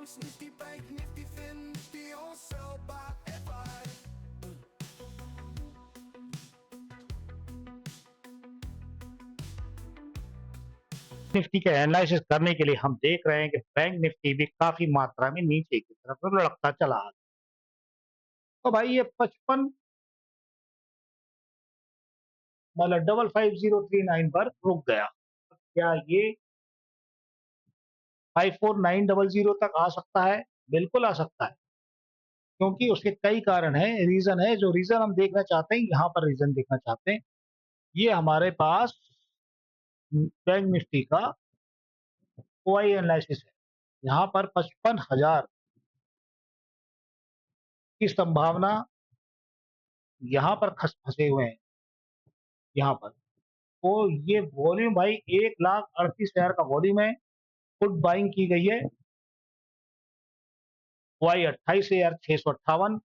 Bonds, Nifty Bank, Nifty Fin, Nifty on sell by FI. Nifty के analysis करने के लिए हम देख रहे हैं कि बैंक निफ्टी भी काफी मात्रा में नीचे की तरफ लुढ़कता चला आ गया। तो भाई ये 55 मतलब 55039 पर रुक गया। क्या ये 54900 तक आ सकता है? बिल्कुल आ सकता है, क्योंकि उसके कई कारण हैं, रीजन है। जो रीजन हम देखना चाहते हैं, यहाँ पर रीजन देखना चाहते हैं। ये हमारे पास बैंक निफ्टी का ओआई एनालिसिस है। यहाँ पर 55,000 की संभावना यहाँ पर फंसे हुए हैं। यहाँ पर तो ये वॉल्यूम भाई 1,38,000 का वॉल्यूम है। पुट बाइंग की गई है वाई 28,658,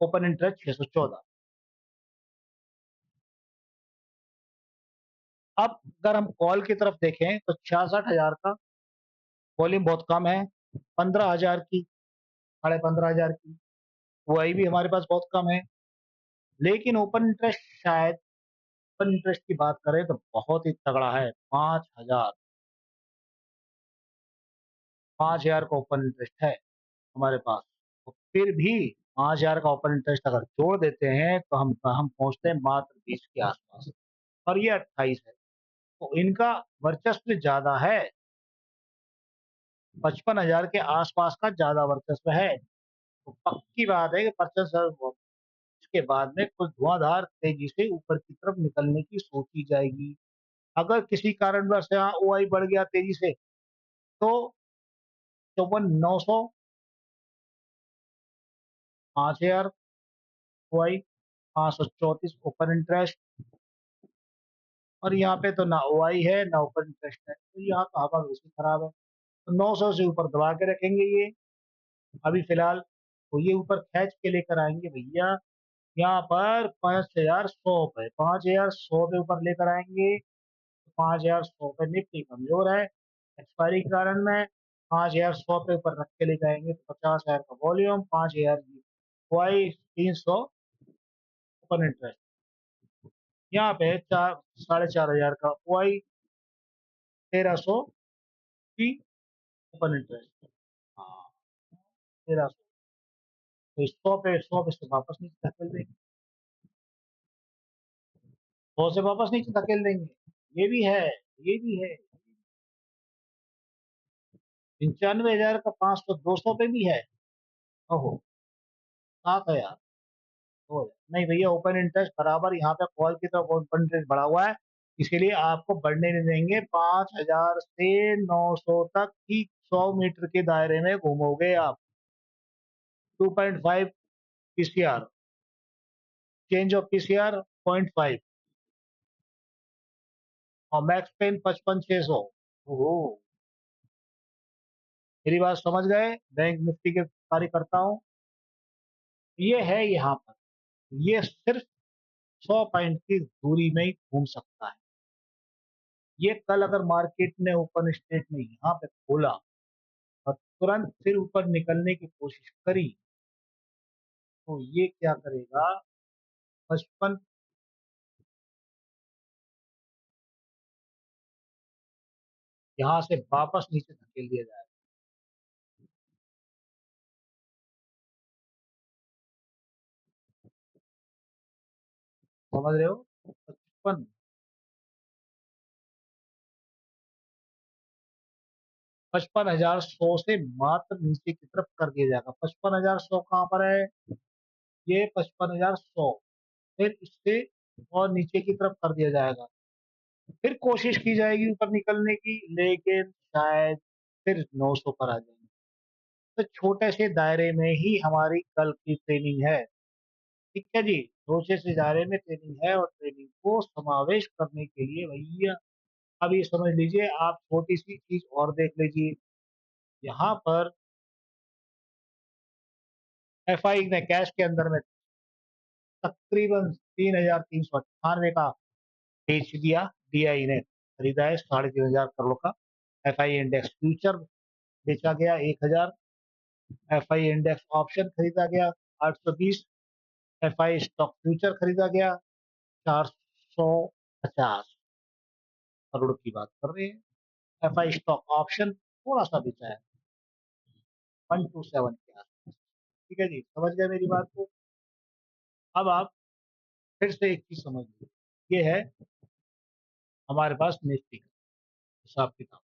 ओपन इंटरेस्ट 614। अब अगर हम कॉल की तरफ देखें तो 66,000 का वॉल्यूम बहुत कम है। 15,000 की, 15,500 की वाई भी हमारे पास बहुत कम है। लेकिन ओपन इंटरेस्ट शायद, ओपन इंटरेस्ट की बात करें तो बहुत ही तगड़ा है। 5,000 का ओपन इंटरेस्ट है हमारे पास। तो फिर भी 5,000 का ओपन इंटरेस्ट अगर जोड़ देते हैं तो हम पहुंचते हैं मात्र 20 के आसपास, और ये 28 है। तो इनका वर्चस्व ज्यादा है, 55,000 के आसपास का ज्यादा वर्चस्व है। तो पक्की बात है कि 50,000 के बाद में कुछ धुआंधार तेजी से ऊपर की तरफ निकलने की सोची जाएगी। अगर किसी कारणवश यहाँ ओआई बढ़ गया तेजी से, तो 54,900, 5,000 ओआई, 534 ओपन इंटरेस्ट, और यहाँ पे तो ना ओआई है ना ओपन इंटरेस्ट है। तो यहाँ तो हवा वैसे खराब है। तो 900 से ऊपर दबा के रखेंगे ये अभी फिलहाल। तो ये ऊपर खींच के लेकर आएंगे भैया यहाँ पर 5,100 पे, 5,100 पे ऊपर लेकर आएंगे। 5,100 पे निफ्टी कमजोर है एक्सपायरी के कारण में। 5,100 पे ऊपर रख के लेकर आएंगे तो 50,000 का वॉल्यूम, 5,000 की वाई, 300 ओपन इंटरेस्ट। यहाँ पे 4,500 का वाई, 1,300 की ओपन इंटरेस्ट। हाँ, 1,300। तो 100 पे से वापस नीचे धकेल देंगे, 100 से वापस नीचे धकेल देंगे। ये भी है, ये भी है। 95,000 का 500 200 पे भी है। ओहो, 7,000 हो जाए। नहीं भैया, ओपन इंटरेस्ट बराबर यहाँ पे कॉल की तरफ ओपन इंटरेस्ट बढ़ा हुआ है, इसीलिए आपको बढ़ने नहीं देंगे। 5,000 से 900 तक ही 100 मीटर के दायरे में घूमोगे आप। 2.5 पीसीआर, चेंज ऑफ पीसीआर 0.5, और मैक्स पेन 55,600। ओहो, मेरी बात समझ गए बैंक निफ्टी के कार्यकर्ताओं? ये है यहाँ पर, ये सिर्फ 100 पॉइंट की दूरी में ही घूम सकता है। ये कल अगर मार्केट ने ओपन स्टेट में यहाँ पे खोला और तुरंत फिर ऊपर निकलने की कोशिश करी, तो ये क्या करेगा, 55, यहाँ से वापस नीचे धकेल दिया जाएगा। समझ रहे हो? 55, 55,100 से मात्र नीचे की तरफ कर दिया जाएगा। 55,100 कहाँ पर है? ये 55,100, फिर इससे और नीचे की तरफ कर दिया जाएगा। फिर कोशिश की जाएगी ऊपर निकलने की, लेकिन शायद फिर 900 पर आ जाएंगे। तो छोटे से दायरे में ही हमारी कल की ट्रेनिंग है। ठीक है जी, छोटे से दायरे में ट्रेनिंग है, और ट्रेनिंग को समावेश करने के लिए भैया अब ये समझ लीजिए, आप छोटी सी चीज और देख लीजिए। यहाँ पर एफआई ने कैश के अंदर में तकरीबन 3,398 का बेच दिया। डीआई ने खरीदा है 3,500 करोड़ का एफआई इंडेक्स फ्यूचर। बेचा गया 1000। एफआई इंडेक्स ऑप्शन खरीदा गया 820। एफआई स्टॉक फ्यूचर खरीदा गया 450 करोड़ की बात कर रहे हैं। एफआई स्टॉक ऑप्शन थोड़ा सा बेचा है 127 के आसपास। ठीक है जी, समझ गए मेरी बात को। अब आप फिर से एक चीज समझ लीजिए, ये है हमारे पास निफ्टी का हिसाब किताब।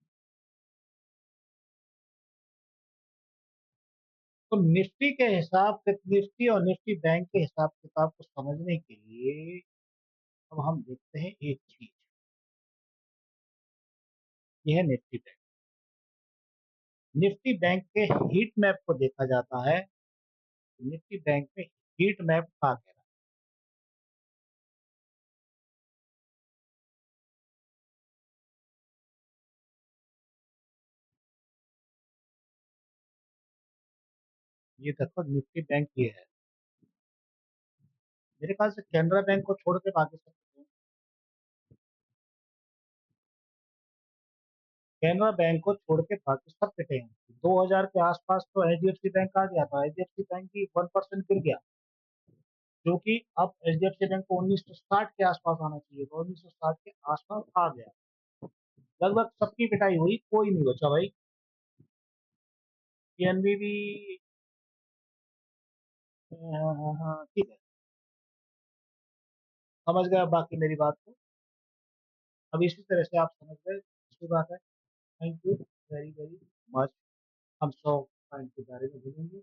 तो निफ्टी के हिसाब से निफ्टी और निफ्टी बैंक के हिसाब किताब को समझने के लिए अब हम देखते हैं एक चीज, ये है निफ्टी बैंक। निफ्टी बैंक के हीट मैप को देखा जाता है। निफ्टी बैंक में हीट मैप कहा गया है। ये देखो निफ्टी बैंक ये है। मेरे ख्याल से कैनरा बैंक को छोड़ के बाकी सब कैनरा बैंक को छोड़ के बाकी सब पिटे हैं। 2000 के आसपास तो एचडीएफसी बैंक आ गया था, एचडीएफसी बैंक भी 1% गिर गया, जो कि अब एचडीएफसी बैंक को 1960 के आसपास आना चाहिए, तो 1960 के आसपास आ गया। लगभग सबकी पिटाई हुई, कोई नहीं बचा भाई। पीएनबी भी हाँ हाँ हाँ, ठीक है, समझ गया बाकी मेरी बात को। अब इसी तरह से आप समझ गए, अच्छी बात है। Thank you very very much. हम 100 पॉइंट के बारे में बोलेंगे।